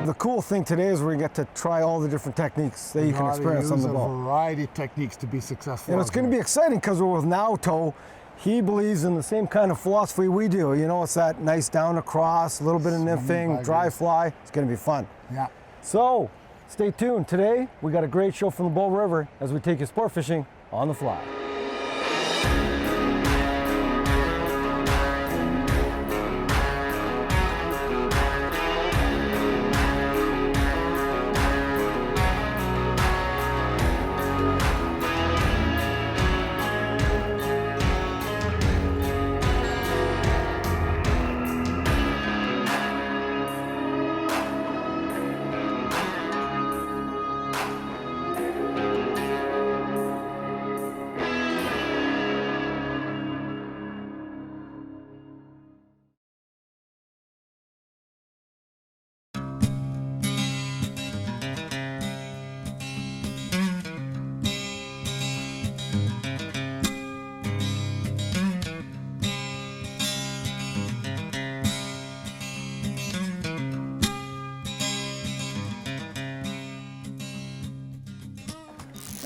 The cool thing today is we get to try all the different techniques that you can experience on the boat. A variety of techniques to be successful. And it's going to be exciting because we're with Naoto. He believes in the same kind of philosophy we do. You know, it's that nice down across, a little bit of nymphing, dry fly. It's going to be fun. Yeah. So stay tuned. Today we got a great show from the Bow River as we take you sport fishing on the fly.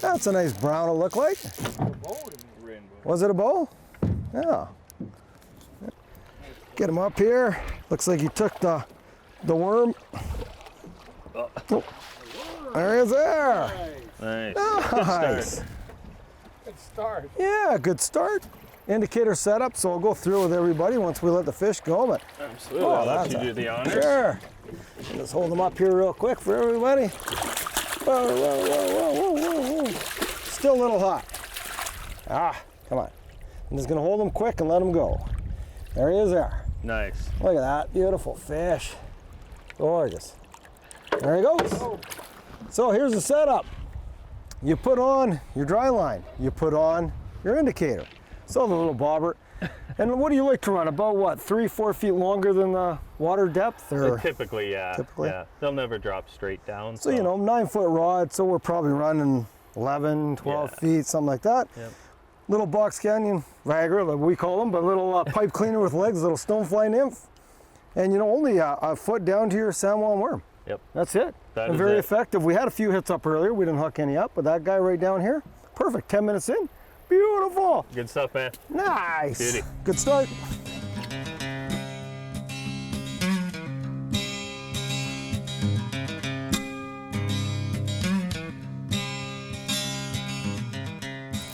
That's a nice brown it looked like. Was it a bow? Yeah. Get him up here. Looks like he took the worm. Oh. There he is there. Nice. Nice. Good start. Yeah, good start. Indicator setup, so we'll go through with everybody once we let the fish go. But absolutely. I'll let you do the honors. Sure. Let's hold them up here real quick for everybody. Whoa, whoa, whoa, whoa, whoa, whoa. Still a little hot. Ah, come on. I'm just gonna hold him quick and let him go. There he is there. Nice. Look at that, beautiful fish. Gorgeous. There he goes. So here's the setup. You put on your dry line. You put on your indicator. So the little bobber. And what do you like to run? About what, 3-4 feet longer than the water depth? Or? Typically, yeah. Typically? Yeah. They'll never drop straight down. So, you know, 9-foot rod, so we're probably running 11, 12 feet, something like that. Yep. Little box canyon ragger, like we call them, but little pipe cleaner with legs, little stonefly nymph. And, you know, only a foot down to your salmon worm. Yep. That's it. That and is very it. effective. We had a few hits up earlier. We didn't hook any up, but that guy right down here, perfect. 10 minutes in. Beautiful. Good stuff, man. Nice. Beauty. Good start.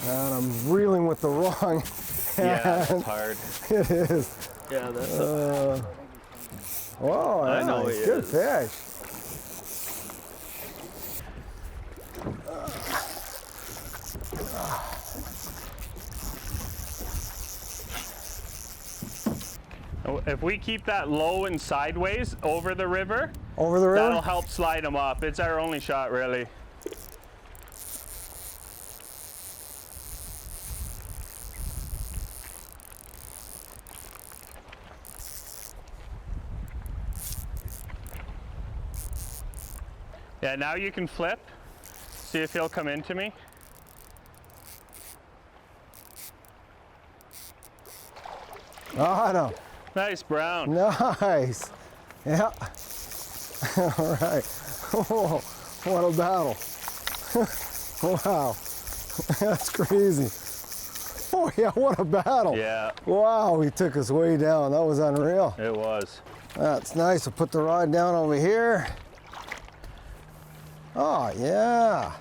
And I'm reeling with the wrong hand. Yeah, it's hard. It is. Yeah, that's Whoa, I know nice. he Good is. fish. If we keep that low and sideways over the river, that'll that'll help slide them up. It's our only shot, really. Yeah, now you can flip. See if he'll come into me. Oh, no. Nice brown. Nice. Yeah. All right. Oh, what a battle. Wow. That's crazy. Oh, yeah, what a battle. Yeah. Wow, he took us way down. That was unreal. It was. That's nice. We'll put the rod down over here. Oh, yeah.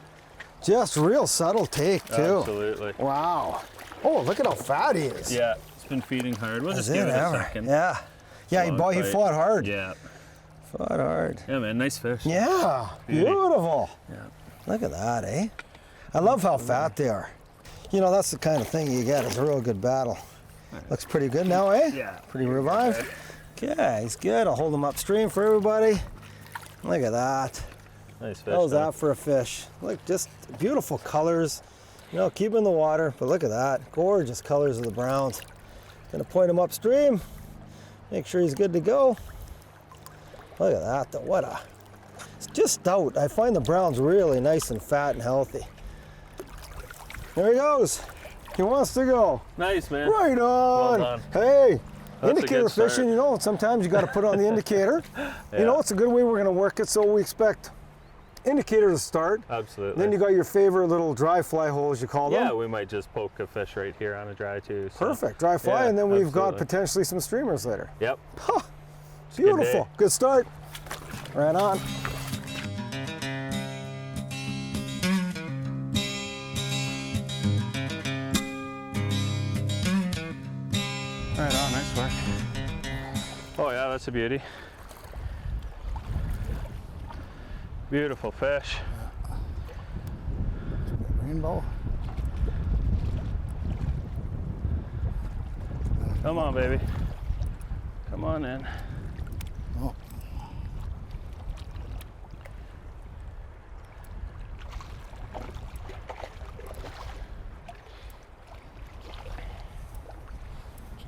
Just real subtle take, too. Absolutely. Wow. Oh, look at how fat he is. Yeah, it's been feeding hard. We'll just Is give it a ever? second. Yeah. Yeah, he fought hard. Yeah. Fought hard. Yeah, man, nice fish. Yeah, Beauty. beautiful. Yeah. Look at that, eh? I love how fat they are. You know, that's the kind of thing you get is a real good battle. Looks pretty good now, eh? Yeah. Pretty revived. Okay, he's good. I'll hold him upstream for everybody. Look at that. Nice fish. How's huh? that for a fish? Look, just beautiful colors. You know, keep him in the water, but look at that. Gorgeous colors of the browns. Gonna point him upstream. Make sure he's good to go. Look at that, though. What a... It's just stout. I find the browns really nice and fat and healthy. There he goes. He wants to go. Nice, man. Right on. Well done. Hey, Indicator good start. fishing, you know, sometimes you got to put on the indicator. Yeah. You know, it's a good way we're going to work it, so we expect indicator to start. Absolutely. Then you got your favorite little dry fly holes, you call them. Yeah, we might just poke a fish right here on a dry too. So. Perfect, dry fly, Yeah, and then we've got absolutely. potentially some streamers later. Yep. Huh, a good beautiful, day. good start. Right on. Right on, nice work. Oh yeah, that's a beauty. Beautiful fish. Rainbow. Come on, baby. Come on in. Oh.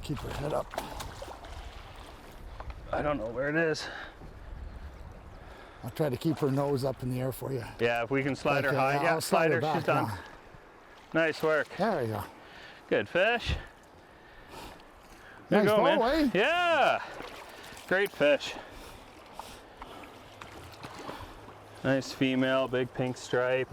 Keep her head up. I don't know where it is. I'll try to keep her nose up in the air for you. Yeah, if we can slide her Okay, high. Yeah, I'll slide her, back she's done. now. Nice work. There we go. Good fish. Good Nice go, ball, man. eh? Yeah. Great fish. Nice female, big pink stripe.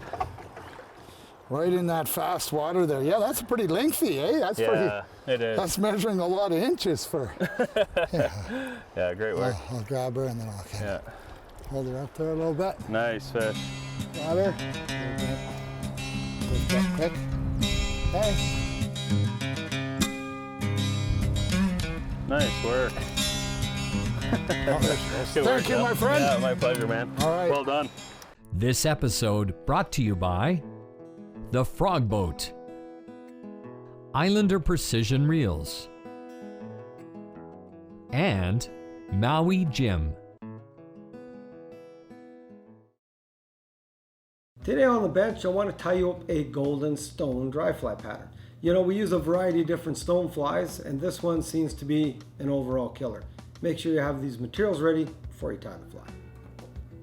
Right in that fast water there. Yeah, that's pretty lengthy, eh? That's Yeah, it is. That's measuring a lot of inches for. Yeah, great work. I'll grab her and then I'll Yeah, hold her up there a little bit. nice fish. Water. Lift up quick. Okay. Nice work. Oh, there she goes. Good Thank work, you, Jeff. my friend. Yeah, my pleasure, man. All right. Well done. This episode brought to you by The Frog Boat, Islander Precision Reels, and Maui Jim. Today on the bench, I want to tie you up a golden stone dry fly pattern. You know, we use a variety of different stone flies, and this one seems to be an overall killer. Make sure you have these materials ready before you tie the fly.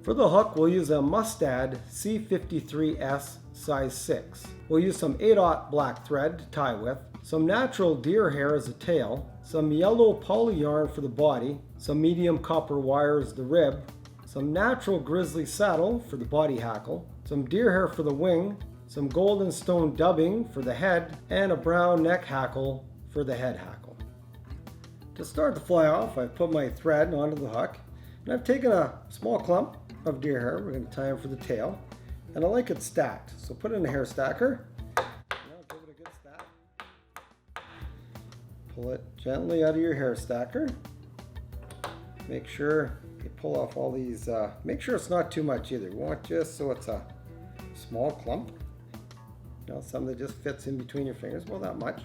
For the hook, we'll use a Mustad C53S size 6. We'll use some 8/0 black thread to tie with, some natural deer hair as a tail, some yellow poly yarn for the body, some medium copper wire as the rib, some natural grizzly saddle for the body hackle, some deer hair for the wing, some golden stone dubbing for the head, and a brown neck hackle for the head hackle. To start the fly off, I've put my thread onto the hook, and I've taken a small clump of deer hair. We're going to tie him for the tail, and I like it stacked, so put it in a hair stacker. Now give it a good stack. Pull it gently out of your hair stacker. Make sure you pull off all these, make sure it's not too much either. We want just so it's a small clump. You know, something that just fits in between your fingers, well, that much.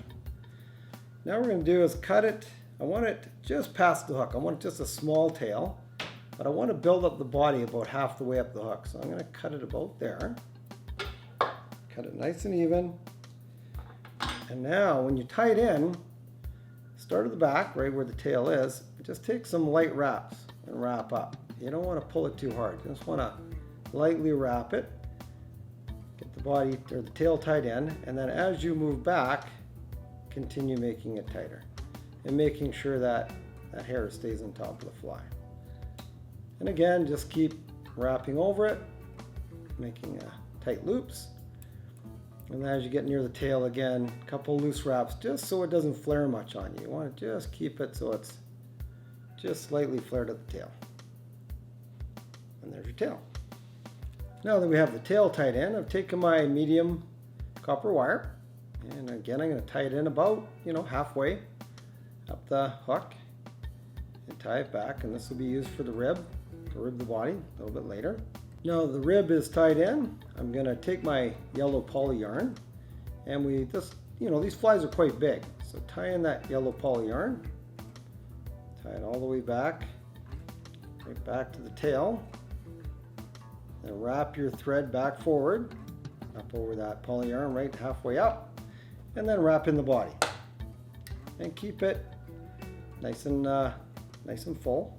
Now what we're going to do is cut it. I want it just past the hook. I want just a small tail, but I want to build up the body about half the way up the hook. So I'm going to cut it about there. Cut it nice and even. And now when you tie it in, start at the back, right where the tail is, just take some light wraps and wrap up. You don't want to pull it too hard. You just want to lightly wrap it. Get the body or the tail tied in, and then as you move back, continue making it tighter and making sure that that hair stays on top of the fly. And again, just keep wrapping over it, making tight loops. And as you get near the tail again, a couple loose wraps just so it doesn't flare much on you. You want to just keep it so it's just slightly flared at the tail. And there's your tail. Now that we have the tail tied in, I've taken my medium copper wire, and again I'm going to tie it in about, halfway up the hook and tie it back, and this will be used for the rib, to rib the body a little bit later. Now the rib is tied in, I'm going to take my yellow poly yarn, and we just, these flies are quite big, so tie in that yellow poly yarn, tie it all the way back, right back to the tail. And wrap your thread back forward, up over that poly yarn right halfway up, and then wrap in the body. And keep it nice and full.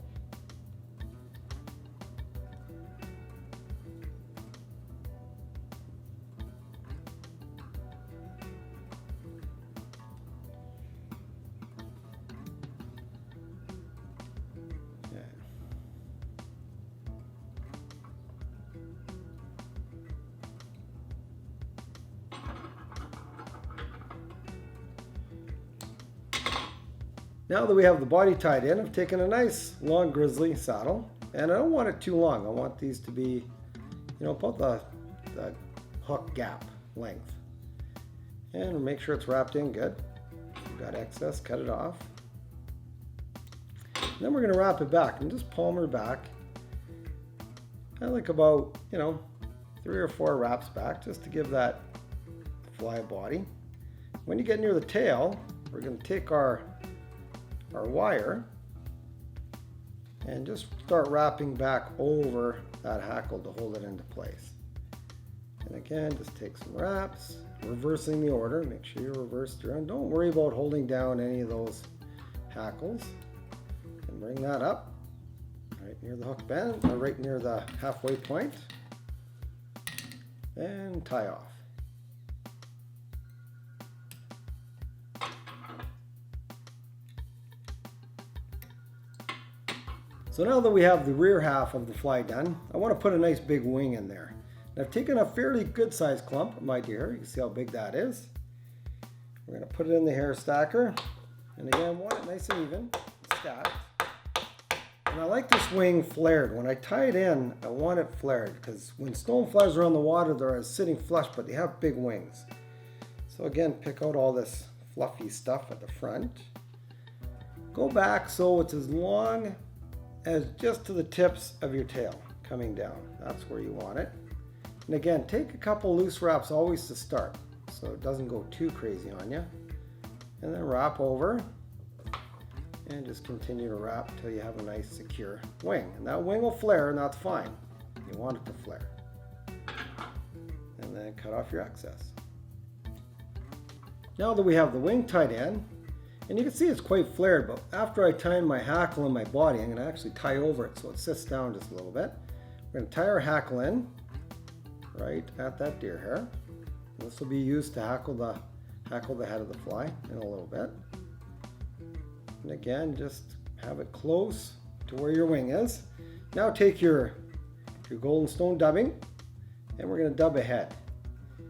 Now that we have the body tied in, I've taken a nice long grizzly saddle, and I don't want it too long. I want these to be, about the hook gap length. And make sure it's wrapped in good. If you've got excess, cut it off. And then we're going to wrap it back and just palm her back. I like about, 3 or 4 wraps back just to give that fly a body. When you get near the tail, we're going to take our wire and just start wrapping back over that hackle to hold it into place. And again, just take some wraps, reversing the order. Make sure you reverse it around. Don't worry about holding down any of those hackles. And bring that up right near the hook bend, or right near the halfway point, and tie off. So now that we have the rear half of the fly done, I want to put a nice big wing in there. And I've taken a fairly good sized clump of my deer. You can see how big that is. We're going to put it in the hair stacker. And again, want it nice and even, stacked. And I like this wing flared. When I tie it in, I want it flared because when stoneflies are on the water, they're sitting flush, but they have big wings. So again, pick out all this fluffy stuff at the front. Go back so it's as long as just to the tips of your tail coming down. That's where you want it. And again, take a couple loose wraps always to start so it doesn't go too crazy on you. And then wrap over and just continue to wrap until you have a nice secure wing. And that wing will flare, and that's fine. You want it to flare. And then cut off your excess. Now that we have the wing tied in, and you can see it's quite flared, but after I tie in my hackle and my body, I'm going to actually tie over it so it sits down just a little bit. We're going to tie our hackle in right at that deer hair. This will be used to hackle the head of the fly in a little bit. And again, just have it close to where your wing is. Now take your golden stone dubbing, and we're going to dub a head.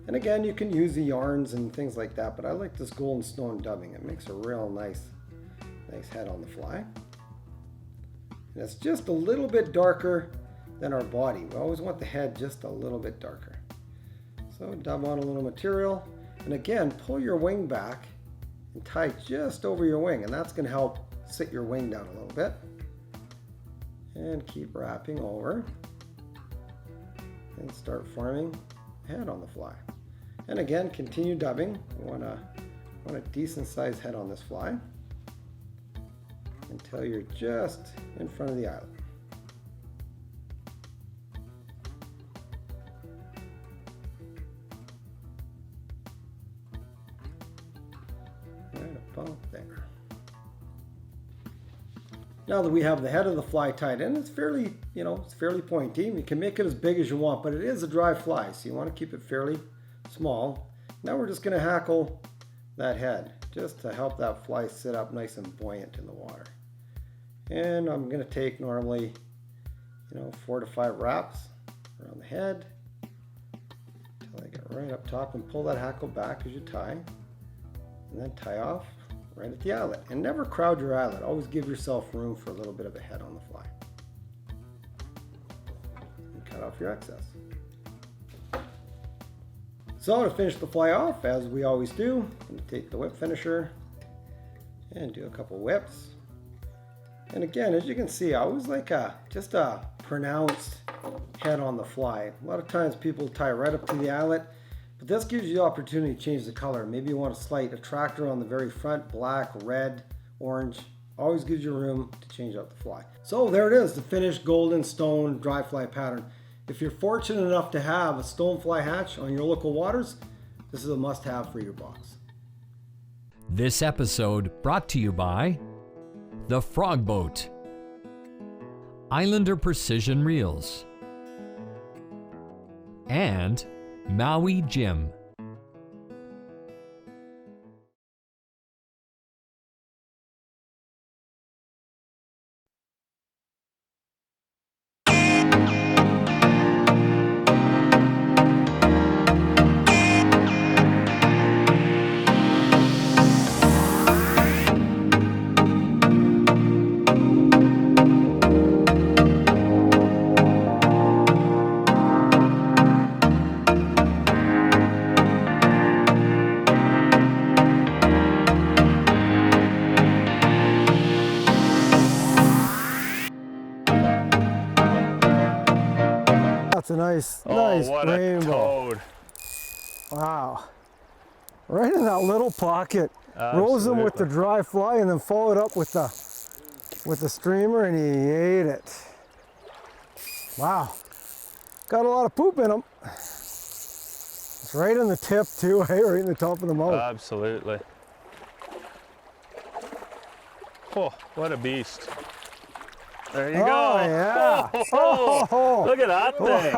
And again, you can use the yarns and things like that, but I like this golden stone dubbing. It makes a real nice head on the fly. And it's just a little bit darker than our body. We always want the head just a little bit darker. So dub on a little material, and again, pull your wing back and tie just over your wing, and that's going to help sit your wing down a little bit. And keep wrapping over and start forming a head on the fly. And again, continue dubbing. We want a decent sized head on this fly until you're just in front of the eyelet. Right about there. Now that we have the head of the fly tied in, it's fairly, it's fairly pointy. You can make it as big as you want, but it is a dry fly, so you want to keep it fairly small. Now we're just going to hackle that head just to help that fly sit up nice and buoyant in the water. And I'm going to take normally 4 to 5 wraps around the head until I get right up top, and pull that hackle back as you tie, and then tie off right at the eyelet. And never crowd your eyelet. Always give yourself room for a little bit of a head on the fly. And cut off your excess. So to finish the fly off, as we always do, I'm going to take the whip finisher and do a couple whips. And again, as you can see, I always like just a pronounced head on the fly. A lot of times people tie right up to the eyelet, but this gives you the opportunity to change the color. Maybe you want a slight attractor on the very front, black, red, orange. Always gives you room to change up the fly. So there it is, the finished golden stone dry fly pattern. If you're fortunate enough to have a stonefly hatch on your local waters, this is a must-have for your box. This episode brought to you by The Frog Boat, Islander Precision Reels, and Maui Jim. That's a nice, Oh, nice what rainbow. a toad. Wow. Right in that little pocket. Rose him with the Absolutely. dry fly and then followed up with the streamer, and he ate it. Wow. Got a lot of poop in him. It's right in the tip too, hey, right in the top of the mouth. Absolutely. Oh, what a beast. There you Oh, go. yeah. Oh, look at that thing.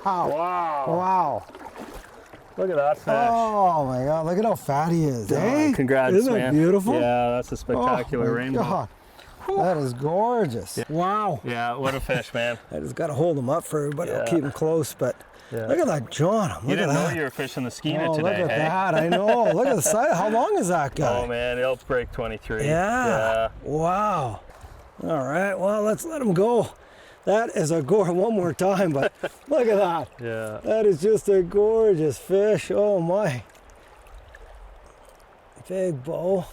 Wow. Wow. Look at that fish. Oh my God, look at how fat he is, eh? Congrats, Isn't man. it beautiful? Yeah, that's a Oh spectacular my rainbow. God. That is gorgeous. Wow. Yeah, what a fish, man. I just got to hold him up for everybody. I'll Yeah. keep him close, but Yeah. look at that John. Look You didn't at know that. you were fishing the skeena Oh, today, look at hey? that. I know. Look at the size. How long is that guy? Oh man, he'll break 23. Yeah. Wow. All right. Well, let's let him go. That is a gore. One more time, but look at that. Yeah. That is just a gorgeous fish. Oh my. Big bow.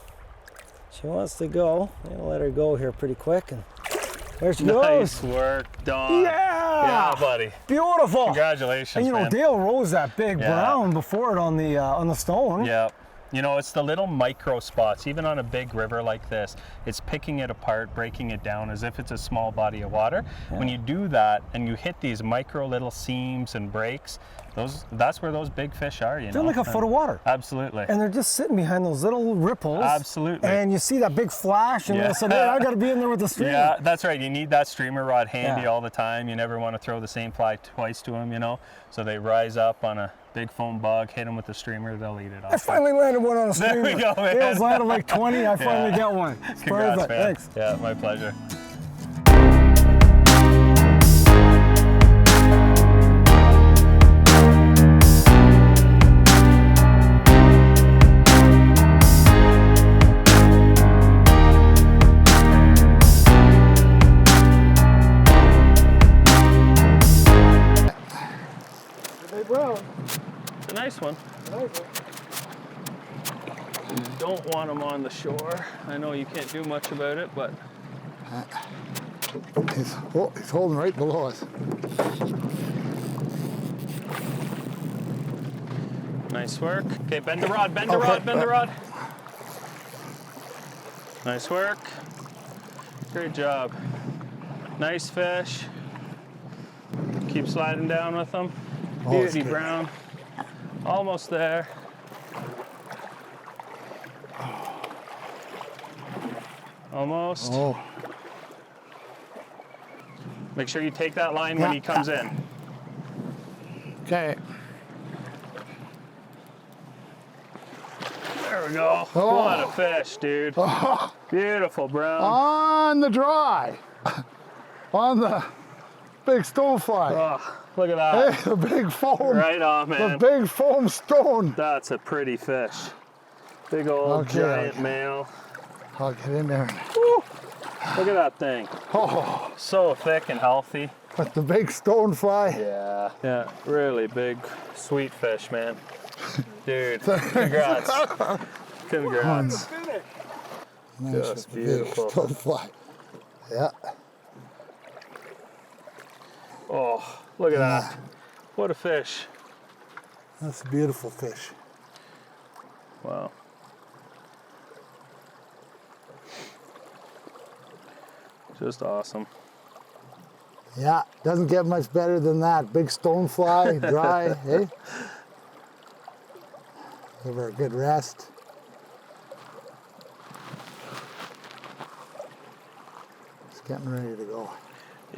She wants to go. I'm gonna let her go here pretty quick, and there she Nice goes. work, Don. Yeah. Yeah, buddy. Beautiful. Congratulations, And you know, man. Dale rose that big Yeah. brown before it on the stone. Yeah. You know, it's the little micro spots, even on a big river like this, it's picking it apart, breaking it down as if it's a small body of water. When you do that and you hit these micro little seams and breaks, that's where those big fish are, you They're know. like a foot of water. Absolutely. And they're just sitting behind those little ripples. Absolutely. And you see that big flash, and Yeah. all of a sudden, hey, I got to be in there with the stream. Yeah, that's right. You need that streamer rod handy Yeah. all the time. You never want to throw the same fly twice to them, you know. So they rise up on a big foam bug, hit them with the streamer, they'll eat it off. I finally landed one on a There streamer. we go, man. Dale's landed like 20. I finally get one. It's Congrats, perfect. man. Thanks. Yeah, my pleasure. Big brown. It's a nice one. Nice. Don't want them on the shore. I know you can't do much about it, but He's holding right below us. nice work. Okay, bend the rod, bend the rod, bend the rod. Nice work. Great job. Nice fish. Keep sliding down with them. Oh, that's Beauty good. brown. Almost there. Almost. Oh, Make sure you take that line when he comes in. okay. There we go. Oh. What a fish, dude. Beautiful brown. On the dry. On the big stonefly. Oh, look at that. Hey, the big foam. Right on, The man. big foam stone. That's a pretty fish. Big old Okay, giant okay. male. I'll get in there. Look at that thing. Oh, So thick and healthy. with the big stonefly. Yeah. Yeah, really big, sweet fish, man. Dude, congrats. Congrats. Nice Just with the big beautiful. stonefly. Yeah. Oh, look at that. What a fish. That's a beautiful fish. Wow. Just awesome. Yeah, doesn't get much better than that. Big stonefly, dry, eh? Give her a good rest. It's getting ready to go.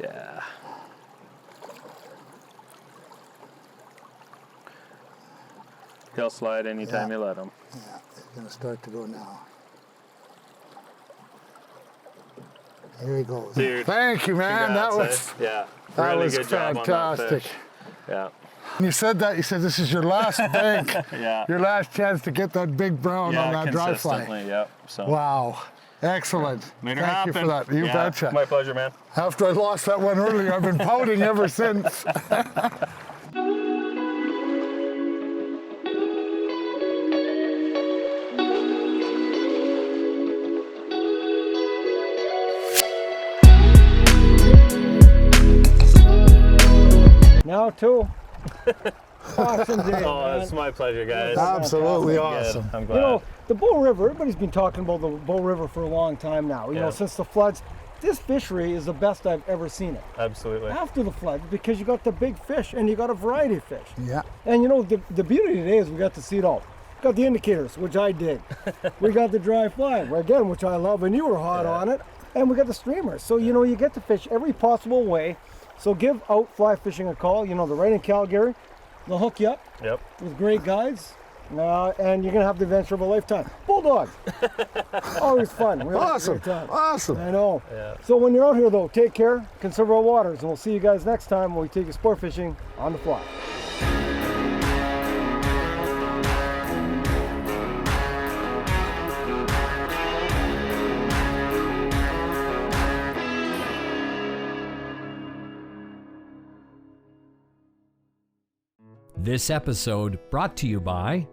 Yeah. He'll slide anytime Yeah. you let him. Yeah, it's gonna start to go now. Here he goes. Dude, Thank you, man. Congrats, That was yeah. that Really was good job on that fantastic. fish. Yeah. You said that. You said this is your last bank, Yeah. your last chance to get that big brown on Yeah, that dry fly. consistently. Yep. So Wow, excellent. made her Thank you happen. for that. You Yeah, betcha. My pleasure, man. After I lost that one earlier, I've been pouting ever since. Now now too. Awesome day. Oh, man. it's my pleasure, guys. Absolutely Good. awesome. I'm glad. You know, the Bow River, everybody's been talking about the Bow River for a long time now. You know, since the floods. This fishery is the best I've ever seen it. Absolutely. After the floods, because you got the big fish and you got a variety of fish. Yeah. And you know, the beauty today is we got to see it all. Got the indicators, which I dig. We got the dry fly, again, which I love, and you were hot on it. And we got the streamers. So, you know, you get to fish every possible way. So give out fly fishing a call. You know, they're right in Calgary. They'll hook you up Yep. with great guides. And you're going to have the adventure of a lifetime. Bulldogs. Always fun. We always have a Awesome. great time. Awesome. I know. Yeah. So when you're out here, though, take care, conserve our waters, and we'll see you guys next time when we take you sport fishing on the fly. This episode brought to you by